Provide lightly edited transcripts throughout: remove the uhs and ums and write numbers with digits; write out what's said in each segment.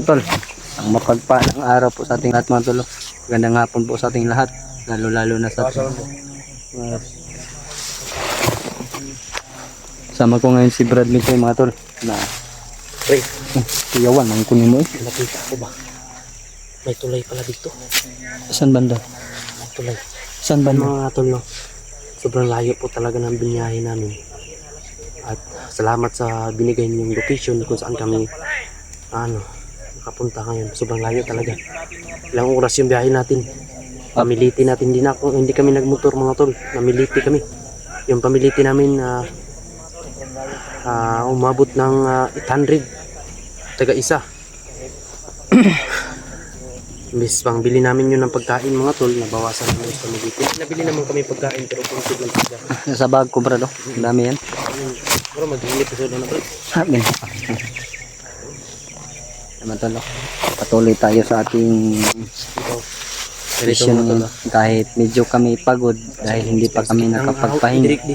Tol, ang mapagpalang araw po sa ating lahat mga tol. Magandang hapon po sa ating lahat, lalo na sa ating sama ko ngayon si Brad Mikoy mga tol na kuyawan ang kunin mo Nakita ko ba? May tulay pala dito. Saan banda? May tulay. Saan banda? Mga tol, no? Sobrang layo po talaga ng binyahe namin. At salamat sa binigay niyong location kung saan kami nakapunta ngayon. Sobrang layo talaga. Ilang oras yung biyahe natin. Pamiliti natin din ako. Hindi kami nagmotor mga tol. Namiliti kami. Yung pamiliti namin umabot ng 800 taga isa. Bis pang bili namin yun ng pagkain mga tol, nabawasan namin sa pamiliti. Nabili naman kami pagkain pero kunti lang talaga. Nasa bag ko Brad, ang dami yan. Pero mag-init episode na Brad. Amin. Naman tol, patuloy tayo sa ating mission kahit medyo kami pagod dahil hindi pa kami nakapagpahinga.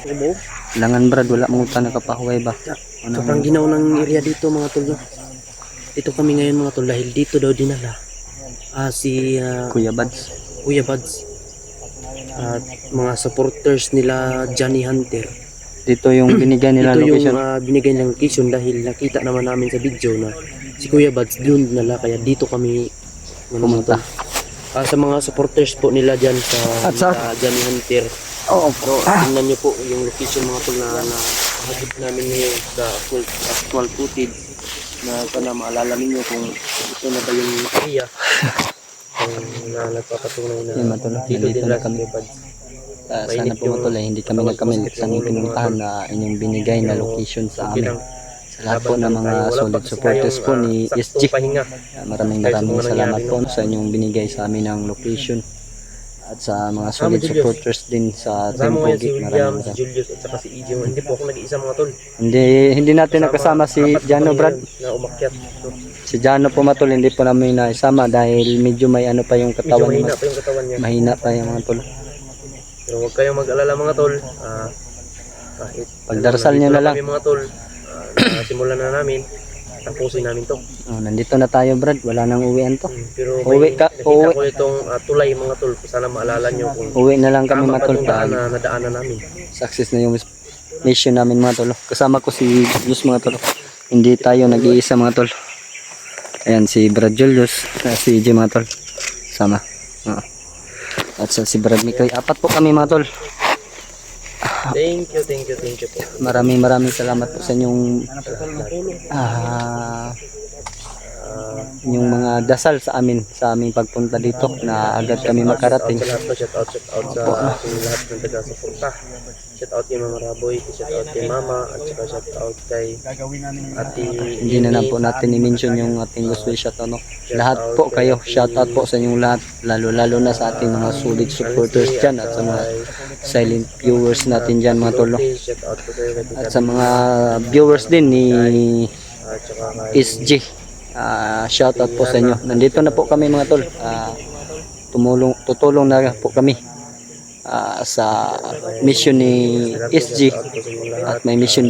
Langan Brad, wala mong ta nakapahuway ba? Sobrang ginaw ng area dito mga tol. Dito kami ngayon mga tol dahil dito daw dinala si Kuya Bads. Kuya Bads at mga supporters nila Johnny Hunter. Dito yung binigyan nila Ito location. yung binigay nilang location dahil nakita naman namin sa video na si Kuya Bads doon dinala kaya dito kami pumunta. Sa mga supporters po nila dyan sa Johnny Hunter. Oo po. Tingnan nyo po yung location mga tol na hagip namin ngayon sa actual footage na sana maalala ninyo kung ito na ba yung area na nagpapatunay na dito din lang kami. Sana po matuloy, hindi kami nagkamilit sa inyong pinuntahan na inyong binigay na location sa amin. Sa lahat po ng mga solid supporters po ni SG. Maraming salamat po sa inyong binigay sa amin ng location. At sa mga solid supporters din sa Team Pogi, maraming si Julius at saka si EJ. Hindi po ako nag-iisa mga tol. Hindi natin nakasama si Jano Brad. Na umakyat. Si Jano po matol, hindi po namin naisama dahil medyo may ano pa yung katawan niya. Mahina pa yung katawan niya. Mahina pa yung mga tol. Pero huwag kayong mag-alala mga tol. Pagdarasal niyo na lang. Kami mga tol, simulan na namin. Tapusin namin to. Nandito na tayo Brad, wala nang uwian to. Pero Uwi ka, nakita ko itong tulay mga tol. Sana maalala nyo kung uwi na lang kami matol. na nadaanan namin. Success na yung mission namin mga tol. Kasama ko si Julius mga tol. Hindi tayo nag-iisa mga tol. Ayan si Brad Julius, si EJ mga tol. Sama. At si Brad Mikoy. Apat po kami mga tol. Thank you po. Maraming salamat po sa inyong yung mga dasal sa aming pagpunta dito na agad kami makarating. Shout out sa lahat ng taga-suporta. Shout out kay Mama Raboy, shout out kay Mama, at saka shout out kay Ate. Hindi na lang po natin i-mention yung ating gusto i-shout out. Lahat po kayo, shout out po sa inyong lahat, lalo na sa ating mga solid supporters dyan at sa mga silent viewers natin dyan mga tolo. At sa mga viewers din ni SG, shout out po sa inyo. Nandito na po kami mga tol. Tutulong na po kami sa mission ni SG at may mission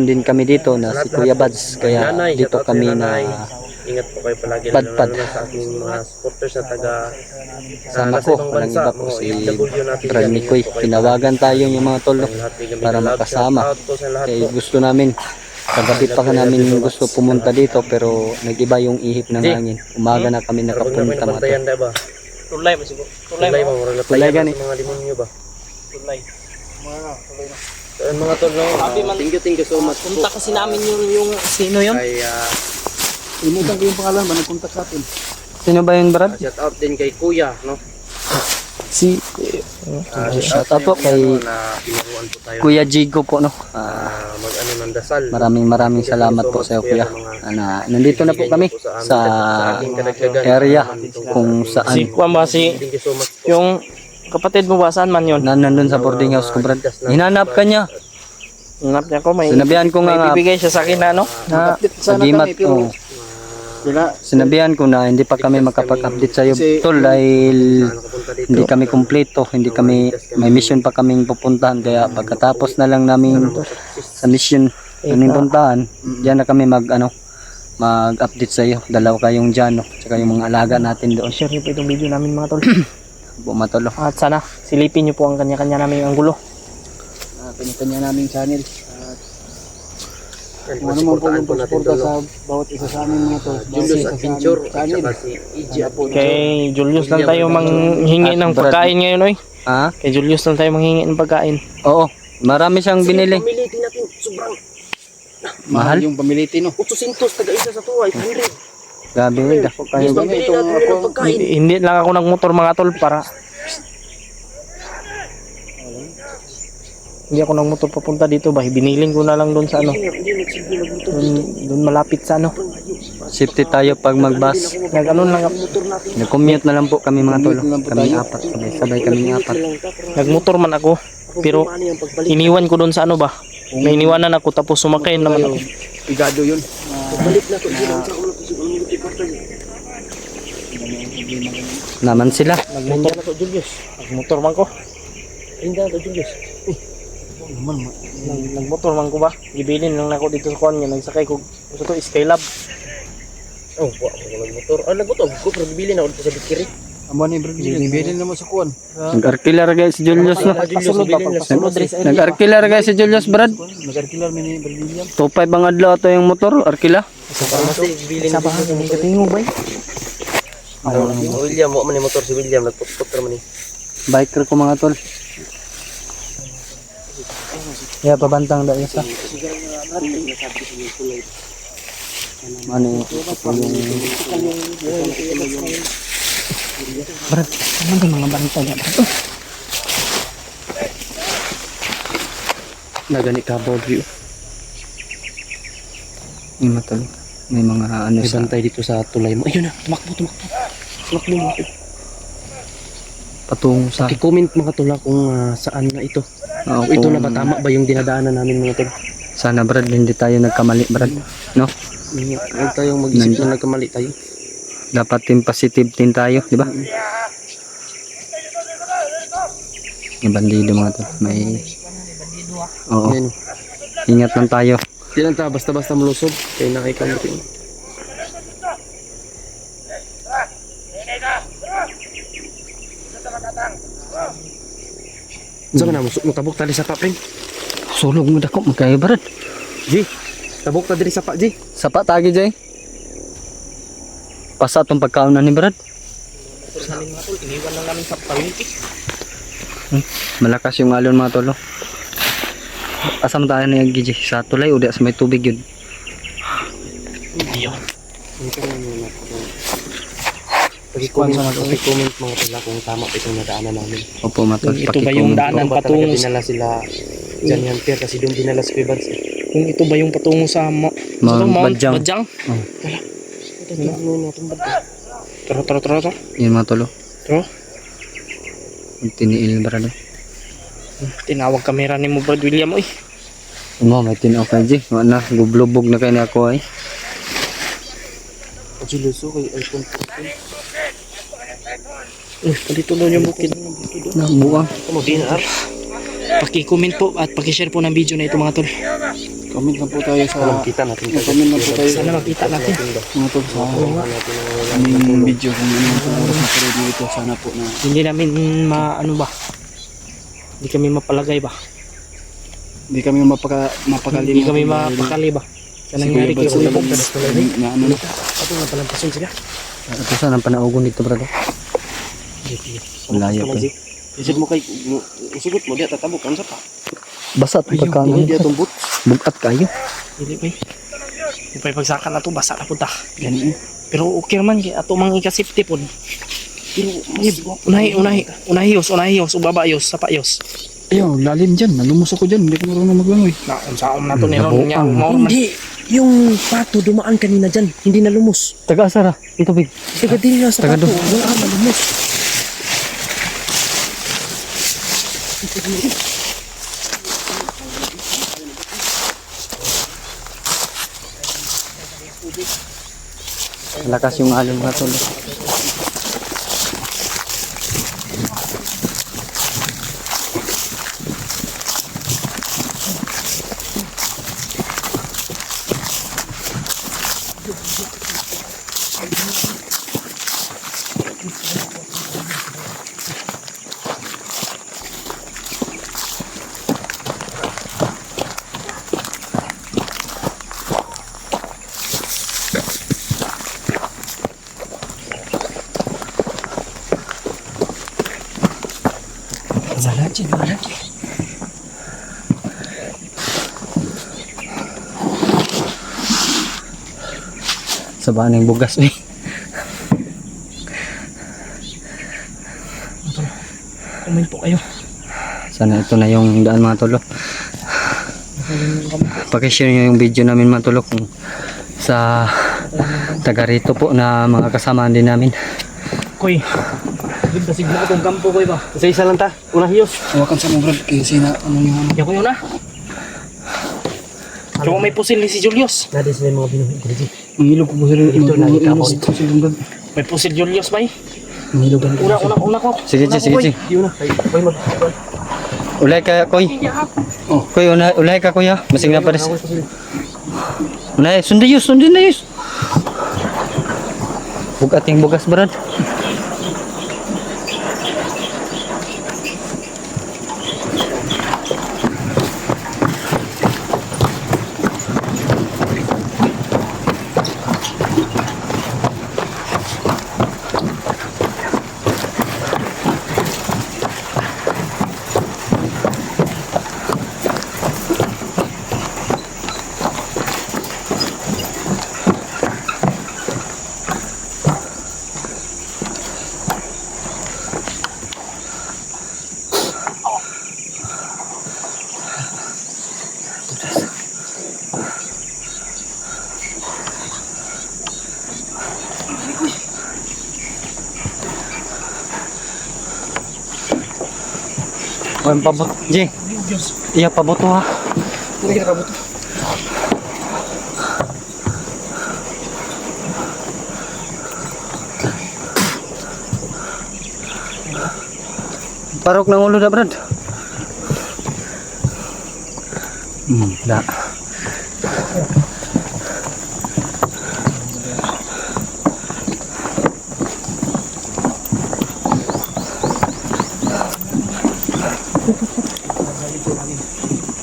din kami dito na si Kuya Bads, kaya dito kami na ingat po kayo palagi padpad sa ating mga supporters na taga sama ko, walang iba po si Brad Mikoy. Tinawagan tayo yung mga tol para makasama, kaya gusto namin kagabi pa namin yung gusto pumunta dito pero nag-iba yung ihip ng hangin. Umaga na kami nakapunta mga tol. Tulay mo. Tulay gani. Mga demonyo ba? Tulay. Mga tol, thank you so much. Punta kasi namin yung sino yun? Ay, Imutan ko yung pangalan ba, nagpunta sa atin. Sino ba yun Brad? shout out din kay Kuya, no? Shout out po kay na pinuruan po tayo. Kuya Jigo po no. Mag-ano ng dasal. Maraming salamat po sa iyo Kuya. Nandito na po kami sa area kung saan. Si Juan ba Thank you so much po. yung kapatid mo ba, saan man yun? Nandun sa boarding house ko Brad. Hinanap ka niya. Hanap niya ko, may Sinabihan ko nga bibigay siya sa akin na ano? na nagimat ko. Sinabihan ko na hindi pa kami makapag-update sa iyo tol dahil hindi kami kumpleto, hindi kami may mission pa kaming pupuntahan, kaya pagkatapos na lang namin sa mission aming puntahan, diyan na kami mag-update sa iyo. Dalawa kayong dyan, no? Tsaka yung mga alaga natin doon. share niyo po itong video namin mga tol. Po matolo. At sana silipin niyo po ang kanya-kanya naming anggulo. Kanya-kanya naming channel. Kung ano man po yung pagsuporta sa bawat isa sa amin mga tol. Julius Adventure at channel. saka si EJ Apo. Kay Julius lang tayo manghingi ng Brad. pagkain ngayon oy. Ha? Kay Julius lang tayo manghingi ng pagkain. Oo. Marami siyang binili. Pamilitin natin, sobrang Mahal? Yung pamiliti no. 800 taga isa sa tuwa, 500. Grabe, dako kayo. Yes, pambili natin yun ng pagkain. Hindi lang ako nagmotor mga tol para hindi ako nagmotor papunta dito ba. Biniling ko na lang doon sa ano. Hindi nagsilbi magmotor dito. Doon malapit sa ano. Safety tayo pag mag-bus. Nag-ano lang Motor natin. Nag-commute na lang po kami mga tolo. Commute lang po Kami tayo. apat. Sabay kami apat. nagmotor man ako. Pero Paano yung pagbalik? iniwan ko doon sa ano ba. May iniwanan ako tapos sumakay naman ako. Igado yun. Pagbalik na to. Hindi lang sa ulo kasi ulo ng partner. Naman sila. Nagmotor na to Julius. Nagmotor man ko. Hindi na to, Julius. Nagmotor man ko ba. Gibilin lang ako dito sa kuan niya. Nagsakay ko. Gusto ko Skylab. Oh, wa ako nagmotor. Ah, nagmotor ko pero bibili na ulit sa Bikiri. Amo ni bro, bilhin naman sa kuan. Nag-arkilar guys si Julius no. Pasunod ba? Pasunod rin sa area. Nag-arkilar guys si Julius Brad. Nag-arkilar mi ni Brad William. 2.5 ang adlaw to yung motor. Arkila. Sa pharmacy bibili Sa na bahay ng katingo ba? William, wa man ni motor si William, nagputput ra man ni. Biker ko mga tol. Yeah, pabantang dahil sa. Ano yung Brad, ano ba mga banta niya? nagani ka view. Yung matol. May mga ano May sa bantay dito sa tulay mo. Ayun na, tumakbo. Tumakbo mo. patungo sa I-comment mga tula kung saan na ito. Ito na ba tama ba yung dinadaanan namin mga tol? Sana Brad hindi tayo nagkamali Brad. No? Huwag tayong mag-isip na nagkamali tayo. Dapat din positive din tayo, di ba? Yung bandido mga tol. May Oo. Yan. Ingat lang tayo. Di lang ta, basta-basta malusog. Kaya nakikamatin. Saan na mo tabok tali sa pa, pre? Sulog mo dako magkayo Brad. G, tabok ta diri sa pa, G. Sapa tagi jay. Pasa tong pagkaunan ni Brad. Iniwan lang namin sa palengke. Malakas yung alon mga tolo. Asam tayo na yung giji sa tulay o di sa may tubig yun. Iyo. Pag-comment mga tula kung tama pa itong nadaanan namin. Opo matol. Ito ba yung daanan Kung ba talaga patungo sa dinala sila dyan yan, Pierre, kasi doon dinala si Kuya Bads. kung ito ba yung patungo sa Mount Badyang. Badyang? Oh. Tara. Yun mga tolo. Tara. Tiniil Brad. Tinawag kamera ni mo Brad William oy. Mo may tinaw ka ji. Wala gublubog na kay ako ay. Juliuso kay iPhone 14. Dito daw yung bukid. Nabuang. Kamu din na. Paki-comment po at paki-share po ng video na ito mga tol. Comment lang po tayo sa Kita natin. comment lang po tayo Sana makita natin. mga tol sa aming video kung ano yung oras na pala dito. Sana po na Hindi namin ano ba? Hindi kami mapalagay ba? hindi kami mapakalimutan. Hindi kami mapakali ba? Sa nangyari kay Kuya Bads. na ano na. Ato nga palampason sila. Ito saan ang panaugon dito Brad? Malayo pa. Isip mo kay usugot mo diya tatabok kan sa pa. Basa itong pagkaunan. Diya tumbot. Bugat kayo. Hindi pa Hindi pa pagsakan na to basa na punta. Ganun. Pero okay man kay ato mang ika-safty pod. Pero Unahiyos, ubabayos, sapayos. Ayaw, lalim dyan. Nalumos ako dyan. Hindi ko marunong maglangoy. Na unsaon na to ni Ron niya. hindi. Yung pato dumaan kanina dyan, hindi na lumos. Taga asara. Ang tubig. Taga din na sa Taga pato, doon. wala na lumos. Malakas yung alon mga tolo. Wala dyan, wala dyan. Sa bahan ng bugas eh. Comment po kayo. Sana ito na yung daan mga tolo. Pakishare nyo yung video namin mga tolo kung sa taga rito po na mga kasama din namin. Koy. Ganda sigla itong kampo koy ba? Isa-isa lang ta. Una hiyos. Hawakan sa mo Brad, kasi na ano yung ano. Yan ko yun na. Kung may pusil ni si Julius. Nadi sila yung mga binuhin ko dito. Ang ilog ko ba sila? Ito, lagi ka ako. May pusil Julius ba eh? Ang ilog ka. Una ko. Sige, sige. Di una. Koy mag. Ulay ka, Koy. Oh. Koy, ulay ka, Kuya. Masig na pares. Ulay, sundayos. Bug ating bugas, Brad. Oy, pabot. Ji. Iya paboto ha. Hindi ka kabuto. Parok ng ulo na, Brad. Da.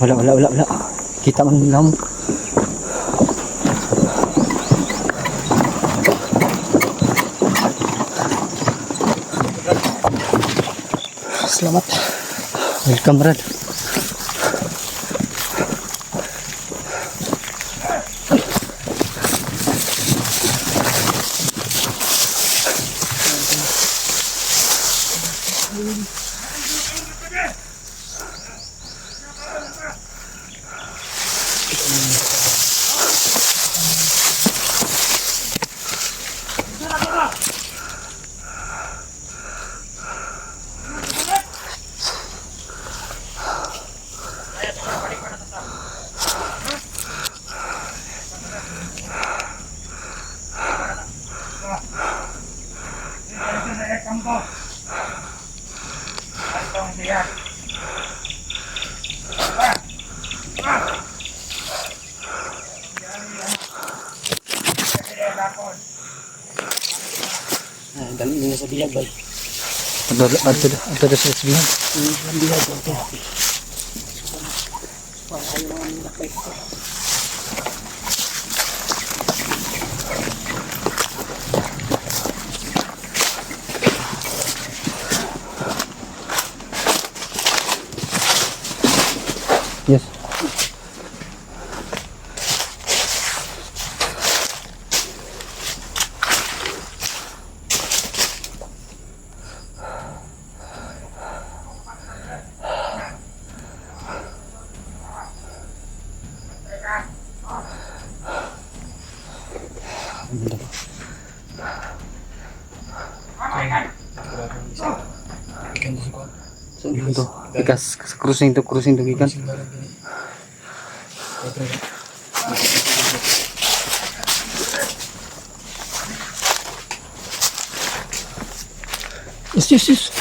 Wala. Kita man lang. Selamat. Welcome, Brad. Dali nyo sa bilag ba? Ato sa sabihan. Ang bilag ba ito? Yes. Ito, ikas cruising to gikan. Yes.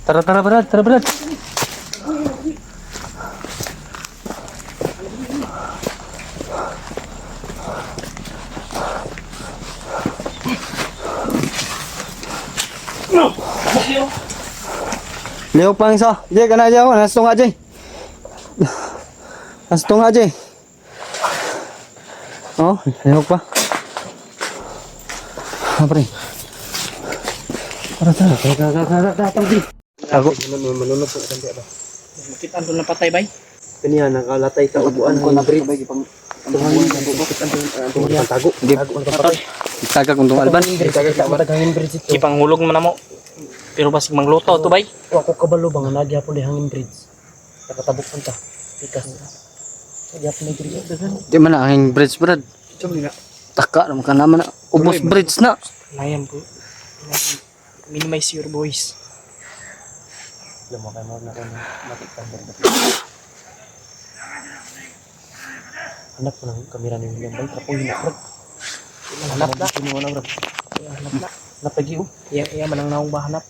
Tara, tara, Brad. Tara, Brad. Leo pang isa. Jay, kana aja ako. Nasto nga, Jay. Nasto nga, Jay. Oh, leo pa. Apa ni? Tara, tara. Ako. Manunod po kanti ba. Kita doon na patay bay. Kaniya nakalatay sa upuan ko na bridge. Bakit ang tago? Taga kung tong alban. Hangin bridge ito. Kipang hulog man namo. Pero basig mangluto to bay. Ako kabalo bang nagyapon di hangin bridge. Nakatabok man ta. Pikas. Nagyapon ni bridge dagan. Di man na ang bridge, Brad. Taka naman ka naman na. Ubos bridge na. Layan po. Minimize your voice. Lamo kay mo na ko matiktan ba. Anak ko ng kamera ni William Bay trapo ni bro. Hanap na kini wala bro. Hanap na. Napagi oh. Iya manang naong bahanap.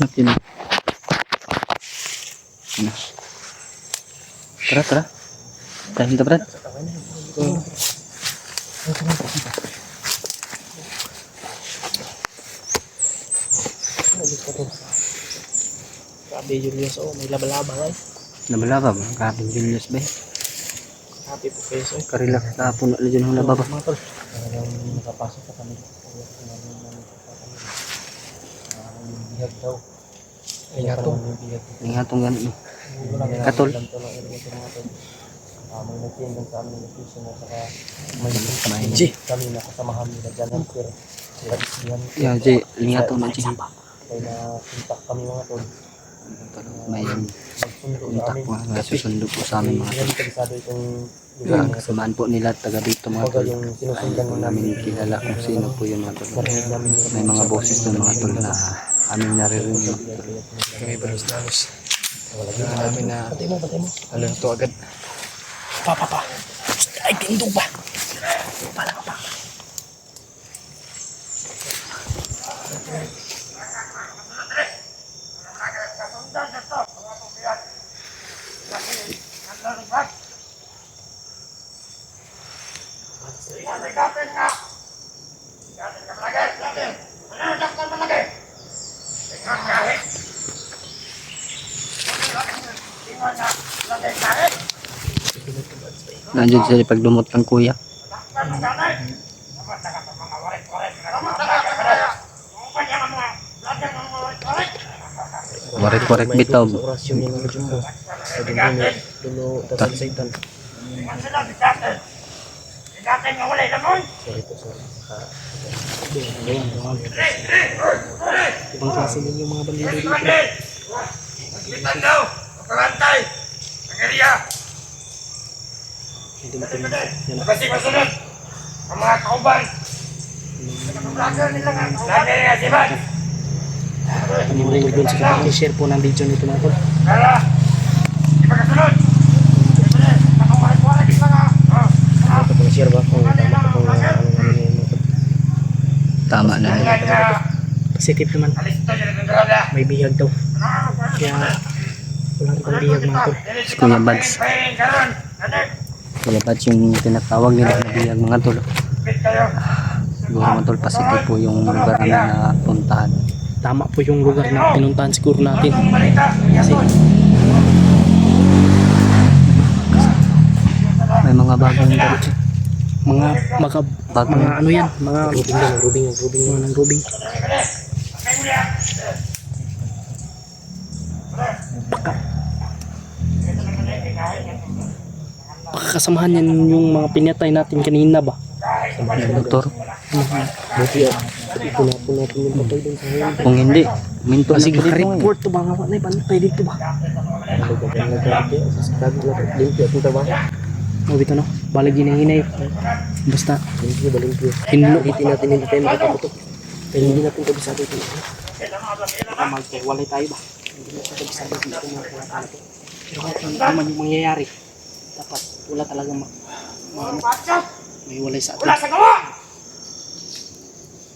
Natin. Tara, tara. Dahil kita, Brad. Grabe Julius oh, may laba-laba ay. Nabalaba ba? Kaping Julius ba? Happy po kayo so. Karilak sa puno na dyan ng lababa. Mga tol. Nakapasok ka kami. Bihag daw. Ay nga to. Yung atong ganun. Katol. May nagtindan sa amin location at saka may G. kami nakasamahan nila dyan ng sir. Yeah, Jay. Lingato na, Jay. Kaya na-contact kami mga tol. May Nagsundo sa kontak amin. po. Nasusundo po sa amin mga Hindi kabisado itong Ang kasamaan po nila taga dito mga Kumbaga tol. yung Ayaw sinusundan po mo namin namin. kilala kung sino po yun mga tol. Narinig namin yung May mga boses ng mga tol na aming naririnig mga tol. May balos na alos. Wala din Namin na Patay mo. ano to agad. Pa. Ay tindog ba? Pala pa. Nandiyan sila pagdumot ng kuya. Korek-korek bitaw. Sa orasyon niya ng Jumbo. Sa dulo tasal saitan. Sorry po, sorry. Ibang klase din yung mga bandido dito. Hindi mo tingnan. Yan na. Kasi masunod ang mga kauban. Vlogger nila nga. Vlogger nga si Bad. Hindi mo rin doon sa share po ng video nito mga tol. Kaya, di ba kasunod? Nakawari-wari kita nga. Ito po share ba kung tama po kung ano namin yung Tama na. Positive naman. Alisto nyo ng droga. May bihag daw. Kaya wala rin pang bihag mga tol. Si Kuya Bads. Pahing karon. Anak, Kuya Bads yung tinatawag nila na biyag mga tol. bit kayo. Siguro mga tol positive po yung lugar namin na puntahan. Tama po yung lugar na pinuntahan siguro natin. Balita. Kasi May mga bagong dito. mga Bagong ano yan, mga rubing mga nang rubing. Pakakasamahan yan yung mga pinatay natin kanina ba? doktor. buti at ito na po natin yung patay dun sa hangin. Kung hindi, minto Kasi na po dito. report to ba nga wala bantay dito ba? Ano ba kung nagkakati? Sa sikado na limpyo at yung trabaho. Oh, bito no. Balag hinay-hinay. Basta Limpyo ba limpyo? hinlo Ulitin natin hindi tayo makakaputok. Pero hindi natin kabisado ito. magwalay tayo ba? Hindi na kabisado dito mga pinatay natin. Pero kahit ano naman yung mangyayari, dapat wala talagang may walay sa Wala atin. sa gawa!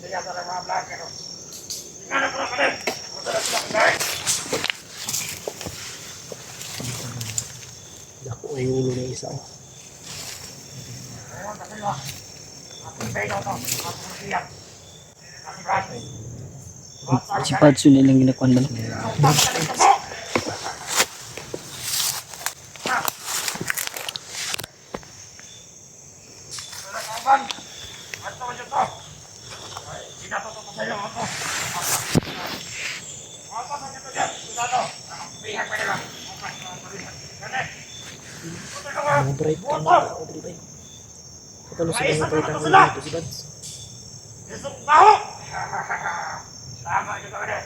Kaya sa mga vlogger. Tingnan ko lang kami. Masarap sila kami. Dako ay ulo ng isa. Oh. Ayun, kasi mo. Ating bayo to. Ating siyak. Ating brad. Si Pads yun nilang ginakuan ba? Kaban, ato mo dito. Ay, sinatoto sa iyo ako. Apa sa dito dyan? Sinato. Pihak pa nila. Ganit. Mga bright ka na tao dito tayo. Katalo sa mga bright ang ulo dito si Bads. Isok baho! Tama dito ka rin.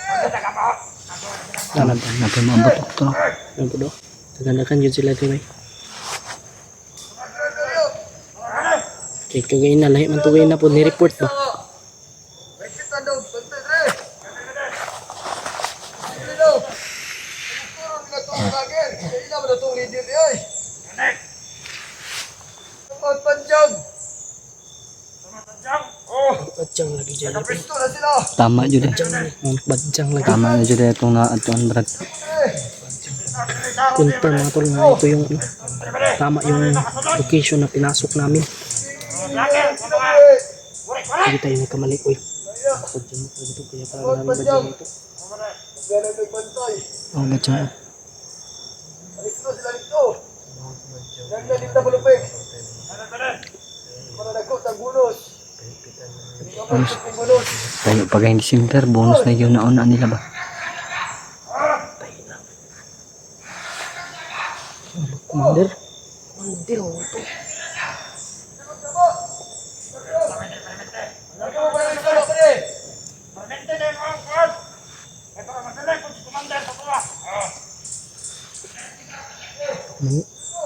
Ano taga baho? Napay mga batok to. Ano po do? Tagandakan yun sila dito. Kaya kagayin na, lahi man to gayin na po, ni-report ba? Badjang lagi dyan. Tama jud eh. Badjang lagi. Tama na jud itong naatuan brad. Confirm mga tol nga ito yung ano, tama yung location na pinasok namin. Hindi tayo nagkamali. Uy. Ako dyan mo ito. Kaya parang namin badjang ito. Oh, batya. Tayo pag hindi December, bonus na yun nauna nila ba? Commander? Commander, oh, ito.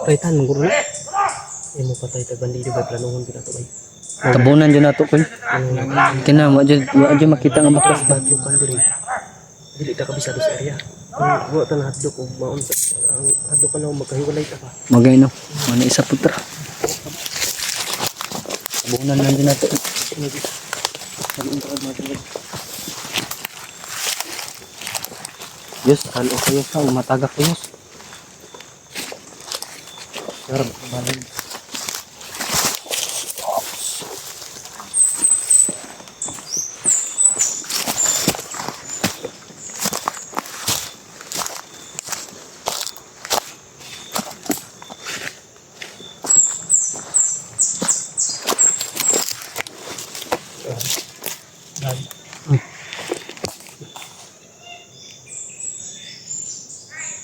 Kaitan, mangguro na. Yan mo patay tagbandi di ba planuhon kita to bay. Tabunan dyan na to ko. Kina mo dyan makita nga bakas ba? Bagyo kan diri. Dili ta kabisado sa area. Kung wa ta na hadlok og maon sa ang hadlok ka na magkahiwalay ta pa. Magay no. Mana isa putra. Tabunan lang dyan na to. Yes, halo kayo sa matagak kayo. Sir, balik.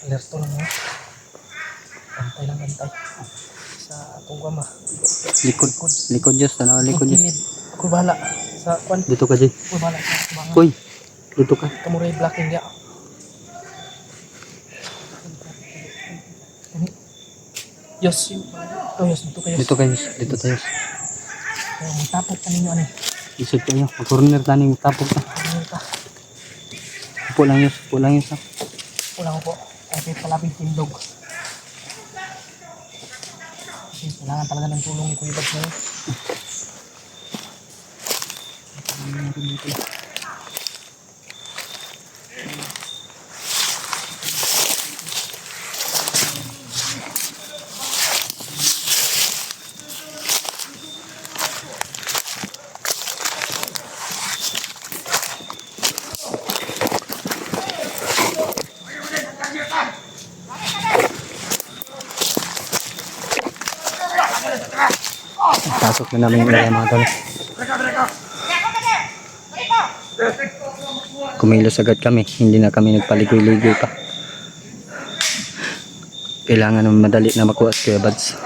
Alerto lang mo. Antay lang antay. Sa atong gama. Likod. Likod Diyos. Tanaw likod Diyos. Gilid. Ako bahala sa kwan. Dito ka Jay. Ako bahala sa kubangan. Uy. Dito ka. Kamuray blocking dia. Yos. Oh, Yos. Dito kayo. Dito kayo. Dito tayo. Kaya magtapot ka ninyo ano. Isod kayo. Mag-corner taning tapok ka. Ano ka? Upo lang Diyos. Upo lang Diyos. Wala ko po. Kahit palapit tindog. Kasi kailangan talaga ng tulong ni Kuya Bads ngayon. Pasok na namin yung area mga tol. Kumilos agad kami. Hindi na kami nagpaligoy-ligoy pa. Kailangan naman madali na makuha si Kuya Bads.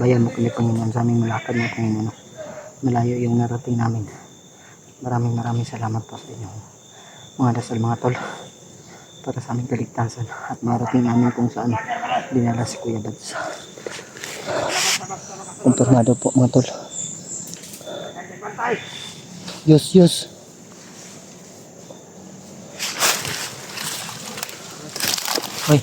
gabayan mo kami Panginoon sa aming malakad mo Panginoon. Malayo yung narating namin. Maraming salamat po sa inyo. Mga dasal mga tol para sa aming kaligtasan at marating namin kung saan dinala si Kuya Bads. Kumpirmado po mga tol. Yus. Hoy.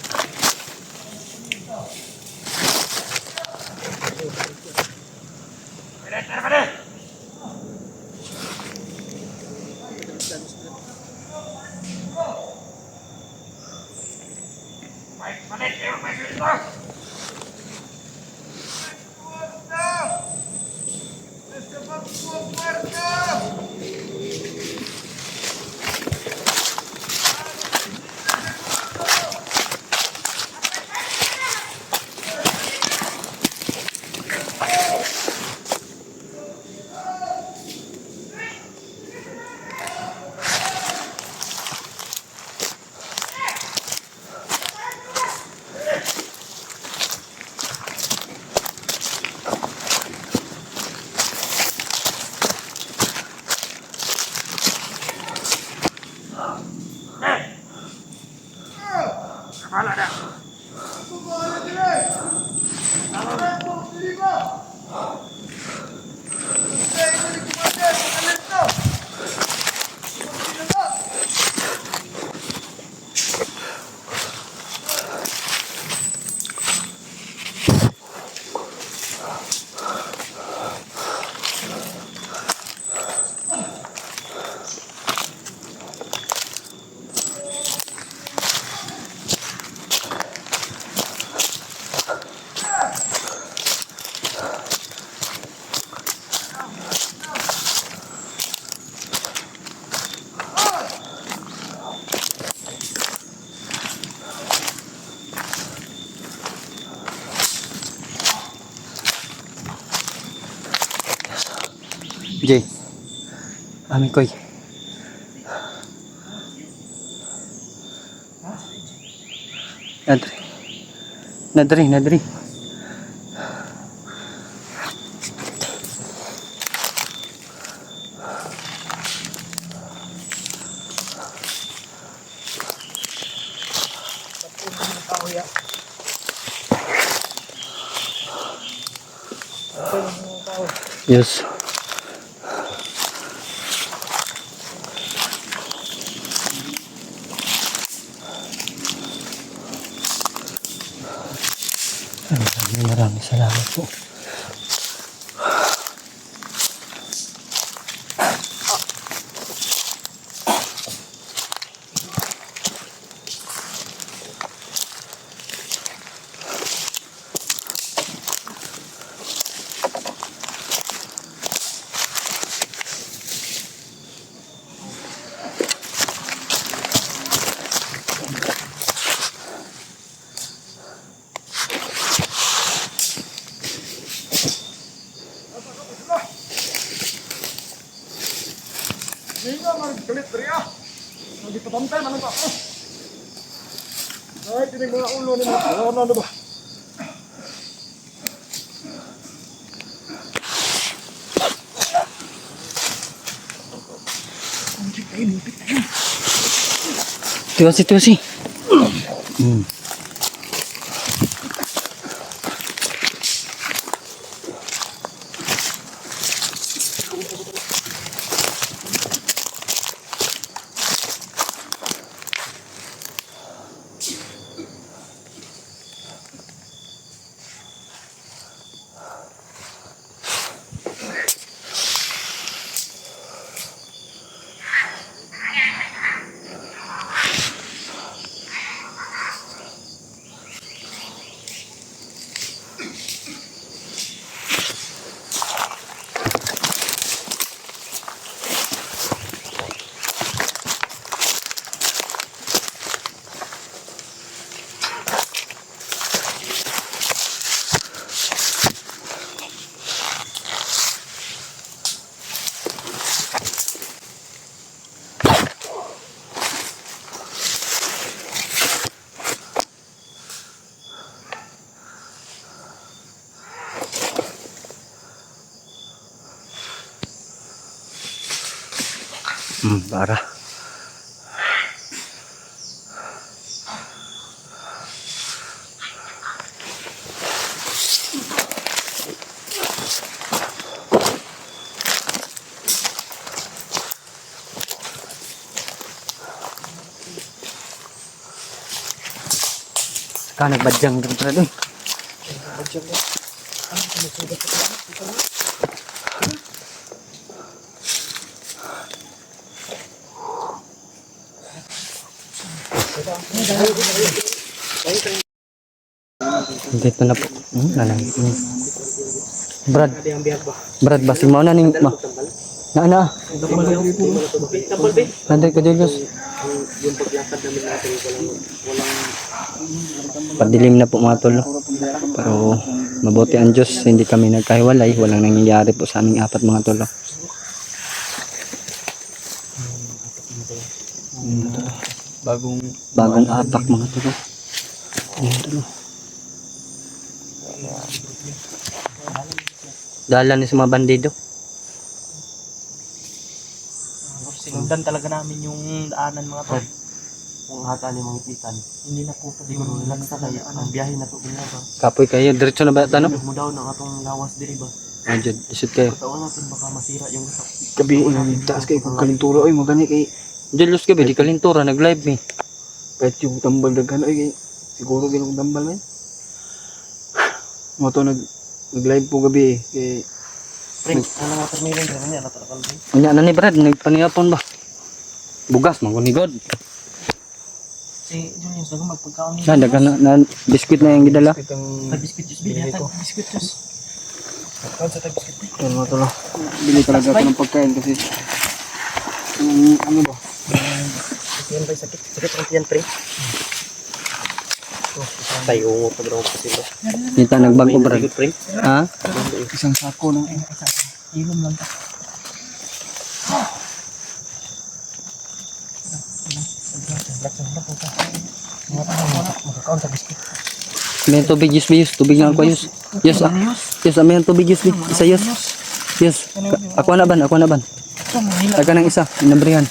Jay. Ami koy. Nadri. Yes. Maraming salamat po. Tuwasi. Para. Saka nagbadyang dito pala doon. Dito na po. Nanay. Brad. Brad, basig mo na ning ma. Na. Nanday ka Julius. Yung paglakad namin natin, Padilim na po mga tol. Pero mabuti ang Diyos, hindi kami nagkahiwalay. Walang nangyayari po sa aming apat mga tol. Bagong apak mga tol. Ayan, tol. Dala ni sa mga bandido. Sinundan talaga namin yung daanan mga tol. Kung hata ni mga ipitan. Hindi na po siguro lang sa kaya ang biyahe na to ba. Kapoy kayo, diretso na ba ito, no? Mo daw ng atong lawas diri ba. Andiyan, isip kayo. Taon natin baka masira yung utak. Gabi taas kay kung kalintura oy mo gani kay Julius ka ba, di kalintura, nag-live eh. pet yung tambal daghan oy kay siguro ginong tambal man. Mo to nag-live po gabi kay Pring, ano nga terminan rin niya natakal din. Ano na ni Brad, nagpaniyapon ba? Bugas, mangunigod. Si Julius dago magpagkaon Na, daga na biskuit na yung gidala. Biscuit juice binili ko. Biscuit juice. Kaon sa biscuit. Yan mo to lo. Bili talaga ako ng pagkain kasi ano ba? Yan ba sakit? Sakit ang tiyan pre. Tayo mo pag raw kasi ba. Kita nagbago Brad. Ha? Isang sako ng Ilom lang ta. Makakaon sa biscuit. May tubig, yes, tubig lang ako, yes. Yes, yes, may tubig, yes, isa, yes. Yes, ako na ban. Taga ng isa, inabrihan.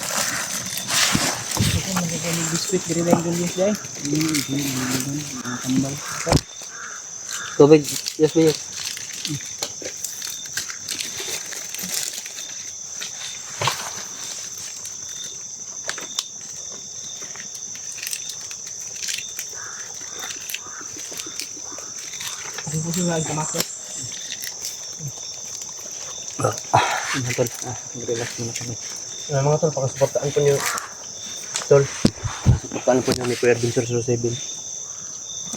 Biscuit diri lang Julius dai. Tubig, yes, yes. Busi nga gamak. Tol, relax muna kami. Mga tol, pakasuportaan po niyo. Tol, pakasuportaan po niyo may Kuya Adventure 07.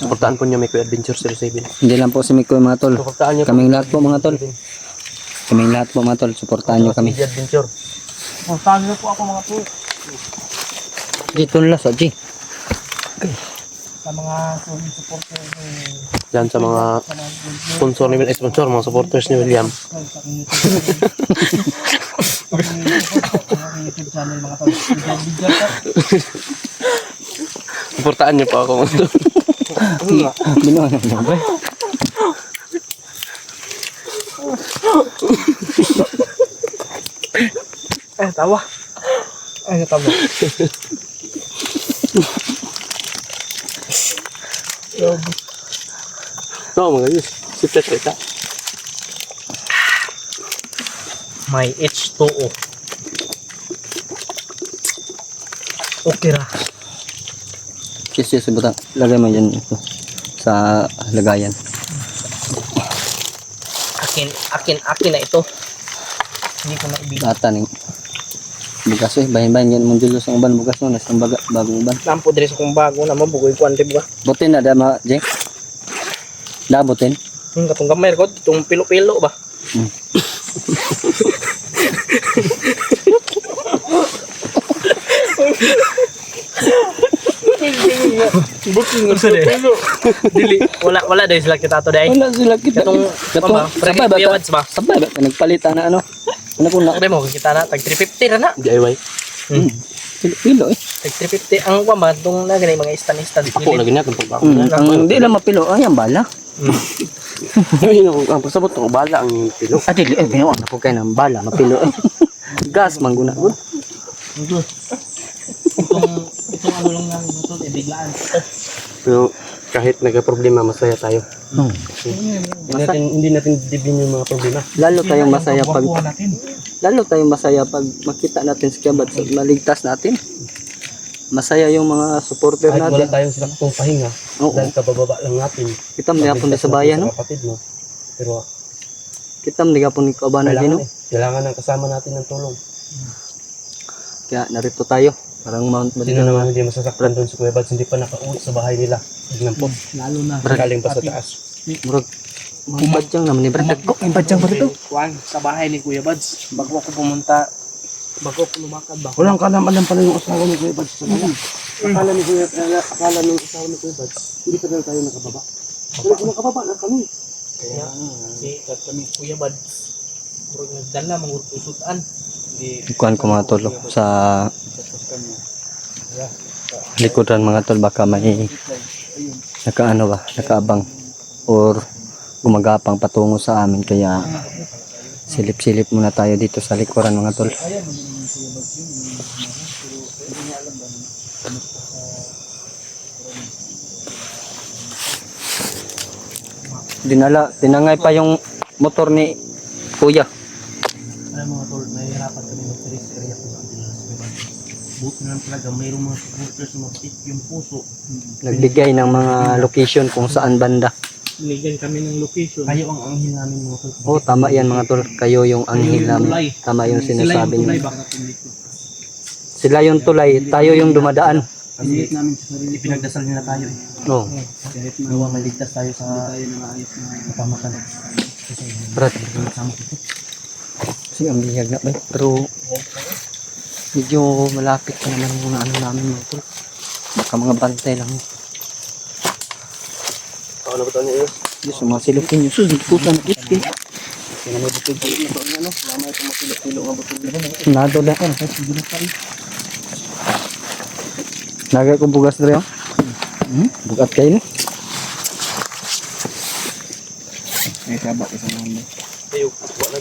Suportaan po niyo may Kuya Adventure 07. Hindi lang po si Mikoy mga tol. Suportaan niyo Kaming lahat po mga tol. Kaming lahat po mga tol, suportahan nyo kami. Kuya Adventure. Suportaan niyo po ako mga tol. Dito nila sa G. Sa mga solid supporter Yan sa mga sponsor ni sponsor, mga supporters ni William. YouTube channel mga tol. Suportaan niyo po ako. Binuha na lang ba? Tawa. Tawa. No, mga yus. Sipet kita. May H2O. Okay ra. Yes, yes, butang. Lagay mo yan ito. Sa lagayan. Akin na ito. Hindi ko na ibigay. Lata ng bugas eh. Bahin-bahin yan mong Julius ang uban. Bugas mo. Nasang bagong uban. Nampo diri sa kong bago na mabugoy ko ante ba. Butin na dama, Jeng. Dabutin. Katong gamay ko, itong pilo-pilo ba? Booking nga dili wala dahil sila kita to dai. Wala sila kita. Katong Sabay ba? Awards ba? Sabay ba? Nagpalitan na ano? Ano po na? Sabi mo kita na tag 350 ra na. DIY. Pilo eh. Tag 350 ang ba tong na ganay mga stand. Ako lagi na itong pagbago. Hindi lang mapilo. Ay, ang bala. Ang pasabot ko, bala ang pilo. At dili, binuwa na po kayo ng bala. Mapilo eh. Gas, mangguna. Itong ano lang namin ito, biglaan. Pero kahit nagka-problema, masaya tayo. Hmm. Hindi natin dibin yung mga problema. Lalo tayong masaya pag natin. lalo tayong masaya pag makita natin si Kuya Bads, maligtas natin. Masaya yung mga supporter Kahit wala natin. tayong sakatong pahinga, Oo. dahil kabababa lang natin. Kita may hapon sa bayan, no? Kapatid mo. Pero Kita may hapon ni Kabanan din, no? kailangan ng kasama natin ng tulong. Kaya narito tayo. Parang Mount Sino Maligaya. naman hindi masasaktan doon sa Kuya Bads, hindi pa nakauwi sa bahay nila. Tignan po, Lalo na. galing pa sa taas. Murag mga badyang naman ni Brad. May badyang ba dito? Kuan, sa bahay ni Kuya Bads. Bago ako pumunta, bago ako lumakad ba? Walang kalam-alam pala yung asawa ni Kuya Bads sa bahay. Akala ng asawa ni Kuya Bads, hindi pa daw tayo nakababa. Pero kung nakababa na kami. Kaya, si kami Kuya Bads, murag nagdala, mangutusutan. Ikuan ko mga tol sa likuran mga tol, baka may nakaano ba, nakaabang or gumagapang patungo sa amin, kaya silip-silip muna tayo dito sa likuran mga tol. Tinangay pa yung motor ni Kuya. Alam mga tol, nahihirapan kami mag-release area kung saan dinala sa Kuya Bads. Buti na lang talaga, mayroong mga supporters na mag-tip yung puso. Nagbigay ng mga location kung saan banda. Binigyan kami ng location. Kayo ang anghel namin mga tol. Oh, tama yan mga tol. Kayo yung anghel Kayo yung namin. tulay. Tama yung Sila yung sinasabi tulay niyo. ba? Sila yung tulay, tayo yung dumadaan. Kasi ipinagdasal nila tayo eh. Oh, Kahit nawa maligtas tayo sa kapamakan. Brad. Kasi ang bihag na ba? Pero medyo malapit pa naman yung ano namin mga tol. Baka mga bantay lang. Ako na ba ito niyo? Yes, mga silupin nyo. Sus, putan na iski. Tingnan mo dito na ito ano? Lama ito makilok-kilok nga butog. Nado na. Nagay ko bugas na rin. Bugat kayo ni. May sabak isa naman.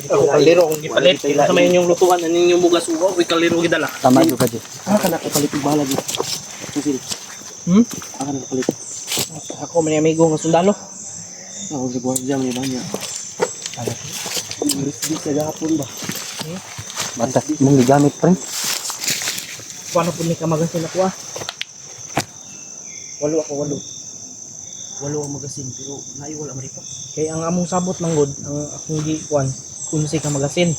Ako kaliro kung gipalit. Sa may inyong lutuan, ano yung bugas ugaw, may kaliro gidala. Tama juga dyan. Ka na kapalit yung bala dito. Kasi, ka na kapalit. Ako may amigo ng sundalo. Ako sa gwardiya, may banya. Risbis sa gapon ba? Bata, mong gamit pa rin. Paano po ni kamagasin ako ah? Walo ang magasin, pero naiwala marito. Kaya ang among sabot manggod, ang akong gikuan, kunsi ka magasin.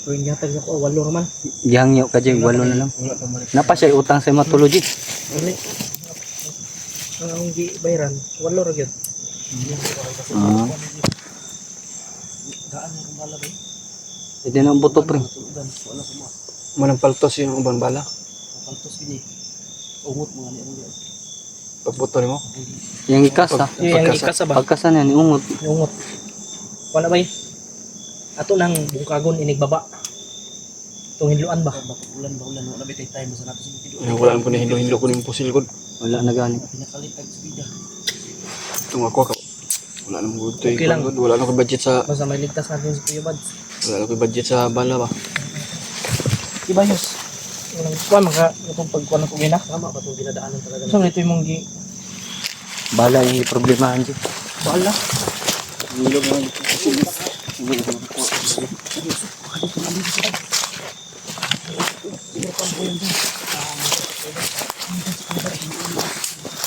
Pero yung yatag ako, walo naman. Gihangyo ka dyan, walo na lang. Napa siya utang sa hematology. Uli. Ang akong gibayran, walo ra gyud. Ah. Gaan na kung bala ba? Hindi na ang buto pre. Wala ko mo. Manang paltos yung uban bala. Paltos gini. Ungot mga ni ang Pagbuto mo. Yung ikas ha. Yung ikasa ba? Pagkasan yan, iungot. Ungot. Wala ba? Ato nang bungkagon inigbaba. Itong hinluan ba? Ulan wala bitay tayo mo sa nato sa tido. Wala ko na hilo-hilo ko ng pusil ko. Wala na gani. Pinakalitag sa bida. Itong ako ka. Wala nang good to Okay lang. Wala na ko budget sa Basta may ligtas natin sa Kuya Bads. wala na ko budget sa bala ba. Ibayos. Walang kuwan, itong pagkuwan ko gina. Tama ba itong dinadaanan talaga? So, ito yung mong Bala yung problemahan dyan. Wala.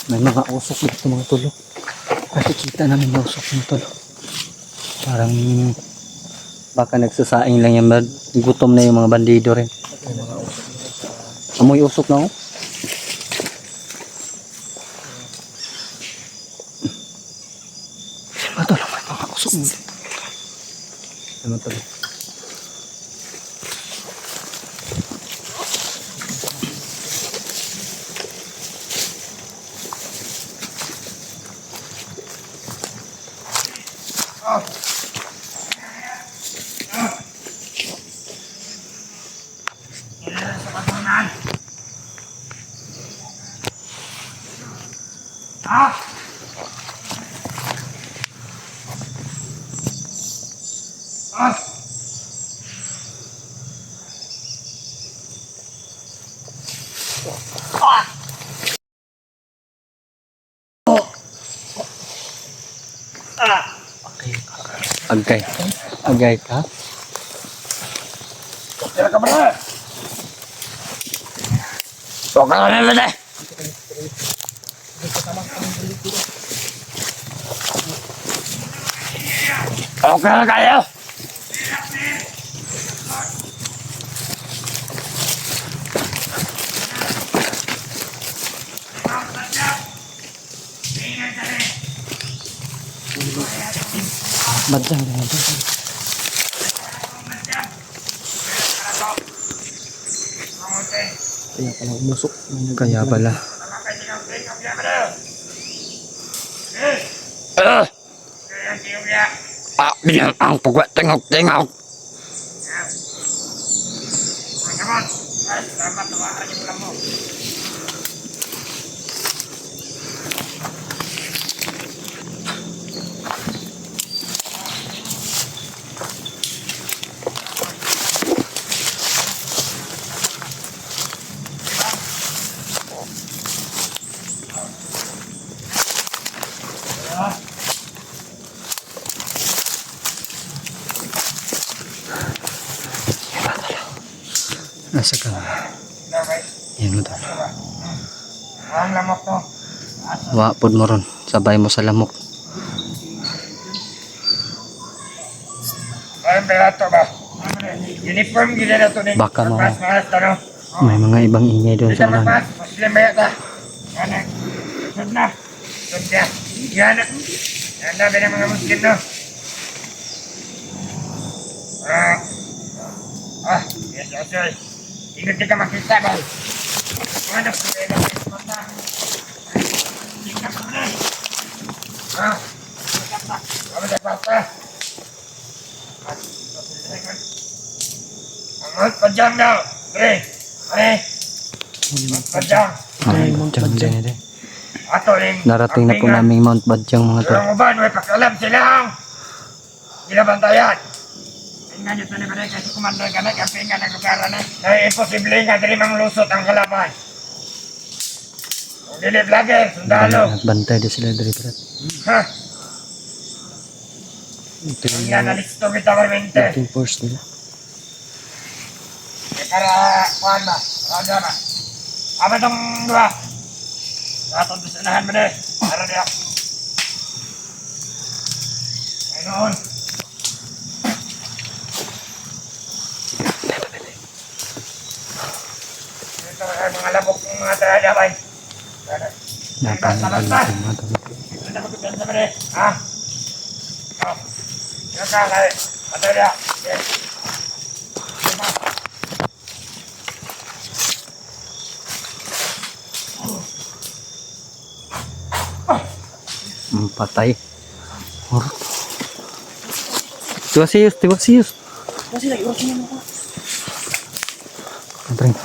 May mga usok dito mga tulo. Nakikita namin yung usok ng tulo. Parang baka nagsasaing lang yan. Gutom na yung mga bandido rin. Amoy usok na oh. Ano lang may mga usok mo. Ano tulo? Agay. Agay ka? Tira ka ba na? Huwag ka na lang eh. Okay na kayo. Badyang na ito. Kaya pala umusok. Kaya pala. Bilang ang pagwat tengok-tengok. Nasa ka. Yan mo to. Ang lamok to. Wapod mo ron. Sabay mo sa lamok. Ang perato ba? Uniform gila na to ni. Baka mo. Mas to no. May mga ibang ingay doon sa unahan. Mas muslim ba yata? Ano? Sud na. Sud na. Yan na. Yan na ba ng mga muslim no? Yes, sir. Ingat ka makita ba? Ano ko ba yung mata? Tingnan mo na. Ano na pasta? Ang pajang daw. Pre. Pajang. Badyang din ito. Ato rin. Narating na po namin Mount Badyang mga to. Pero mo ba, may pakalam sila. Ginabantayan. Tingnan nyo ito naman kasi kumandar ka na, kaping ka nagkakara na. Ay, imposible nga dili mang lusot ang kalaban. Kung dili vlogger, sundalo. Bantay din sila dari Brad. Ha? Ito Ang yung yan, nalisto kita marmente. fighting force nila. Para, kuhan ba? Raja ba? Apa itong dua? Ratong bisanahan mo din. Para diya. Ay noon. Ito ay mga labok ng mga taradabay. Napanagal na mga to. Ito ko pipensa mo din. Ha? Oh. Yan ka kay. Patay diya. Yes. Lima. Patay. Tiwasiyos, tiwasiyos. Kasi lagi oras niya mo. Abring.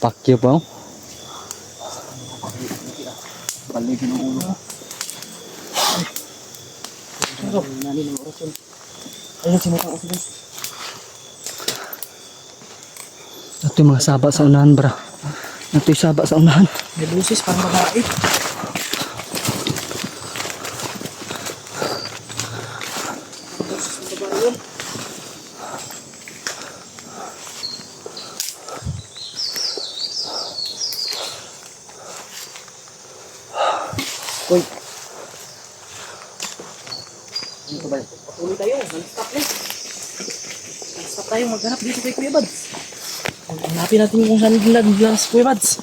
Pakyo pa. Balikin ang ulo ko. Nani ng oras yun. Ayun, sinutang ako. Ito yung mga saba sa unahan, bra. Ito yung saba sa unahan. May busis parang babae. Uy. Ano ba? Patuloy tayo. Non-stop eh. Non-stop tayo maghanap dito kay Kuya Bads. Hanapin natin kung saan naglang si Kuya Bads.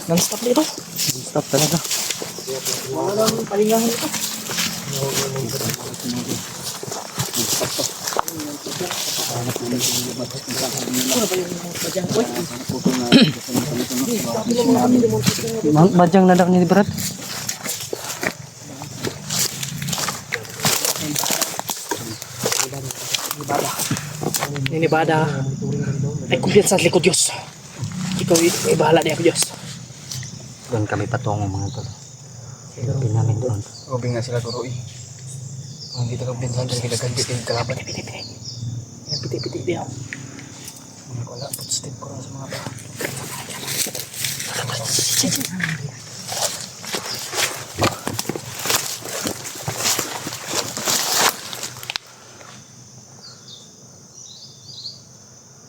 Non-stop dito. Stop talaga. Wala lang palingahan ito. Ano ba yung badyang? Uy. Mount Badyang nadak ni Brad. Ninibada. Ay kumpiyansa sa likod Diyos. Ikaw ay bahala niya ako Diyos. Doon kami patungo mga tol. Silapin namin doon. Ubing na sila turo eh. Kung hindi ka pinsan, hindi ka ganti yung kalaban. Piti-piti dia. Wala, footstep ko lang sa mga bata.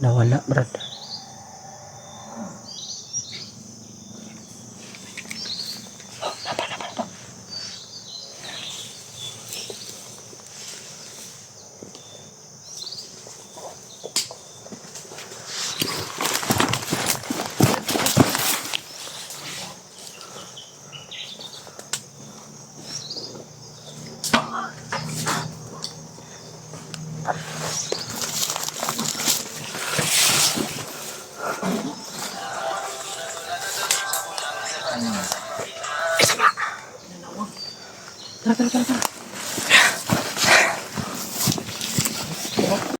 Nawala, Brad. Tara, tara, tara, tara.